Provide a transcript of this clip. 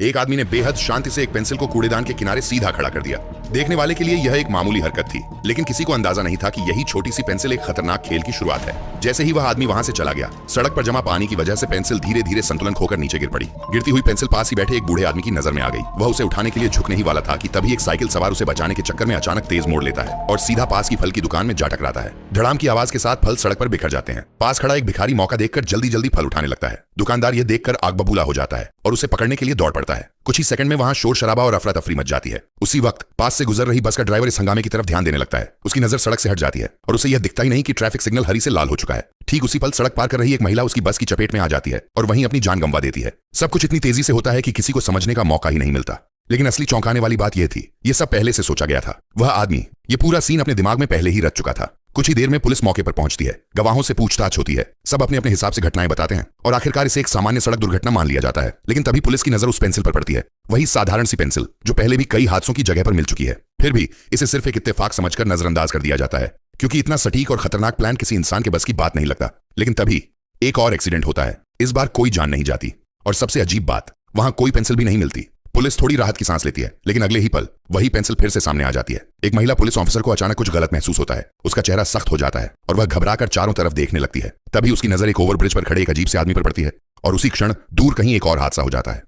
एक आदमी ने बेहद शांति से एक पेंसिल को कूड़ेदान के किनारे सीधा खड़ा कर दिया। देखने वाले के लिए यह एक मामूली हरकत थी, लेकिन किसी को अंदाजा नहीं था कि यही छोटी सी पेंसिल एक खतरनाक खेल की शुरुआत है। जैसे ही वह आदमी वहां से चला गया, सड़क पर जमा पानी की वजह से पेंसिल धीरे धीरे संतुलन खोकर नीचे गिर पड़ी। गिरती हुई पेंसिल पास ही बैठे एक बूढ़े आदमी की नजर में आ गई। वह उसे उठाने के लिए झुकने ही वाला था कि तभी एक साइकिल सवार उसे बचाने के चक्कर में अचानक तेज मोड़ लेता है और सीधा पास की फल की दुकान में जा टकराता है। धड़ाम की आवाज के साथ फल सड़क पर बिखर जाते हैं। पास खड़ा एक भिखारी मौका देखकर जल्दी जल्दी फल उठाने लगता है। दुकानदार यह देखकर आग बबूला हो जाता है और उसे पकड़ने के लिए दौड़ पड़ता है। कुछ ही सेकंड में वहां शोर शराबा और अफरा तफरी मच जाती है। उसी वक्त पास से गुजर रही बस का ड्राइवर इस हंगामे की तरफ ध्यान देने लगता है। उसकी नजर सड़क से हट जाती है और उसे यह दिखता ही नहीं कि ट्रैफिक सिग्नल हरी से लाल हो चुका है। ठीक उसी पल सड़क पार कर रही एक महिला उसकी बस की चपेट में आ जाती है और वहीं अपनी जान गंवा देती है। सब कुछ इतनी तेजी से होता है कि किसी को समझने का मौका ही नहीं मिलता। लेकिन असली चौंकाने वाली बात यह थी, यह सब पहले से सोचा गया था। वह आदमी ये पूरा सीन अपने दिमाग में पहले ही रच चुका था। कुछ ही देर में पुलिस मौके पर पहुंचती है। गवाहों से पूछताछ होती है। सब अपने अपने हिसाब से घटनाएं बताते हैं और आखिरकार इसे एक सामान्य सड़क दुर्घटना मान लिया जाता है। लेकिन तभी पुलिस की नजर उस पेंसिल पर पड़ती है, वही साधारण सी पेंसिल जो पहले भी कई हादसों की जगह पर मिल चुकी है। फिर भी इसे सिर्फ एक इत्तेफाक समझकर नजरअंदाज कर दिया जाता है, क्योंकि इतना सटीक और खतरनाक प्लान किसी इंसान के बस की बात नहीं लगता। लेकिन तभी एक और एक्सीडेंट होता है। इस बार कोई जान नहीं जाती और सबसे अजीब बात, वहां कोई पेंसिल भी नहीं मिलती। पुलिस थोड़ी राहत की सांस लेती है, लेकिन अगले ही पल वही पेंसिल फिर से सामने आ जाती है। एक महिला पुलिस ऑफिसर को अचानक कुछ गलत महसूस होता है। उसका चेहरा सख्त हो जाता है और वह घबराकर चारों तरफ देखने लगती है। तभी उसकी नजर एक ओवरब्रिज पर खड़े एक अजीब से आदमी पर पड़ती है और उसी क्षण दूर कहीं एक और हादसा हो जाता है।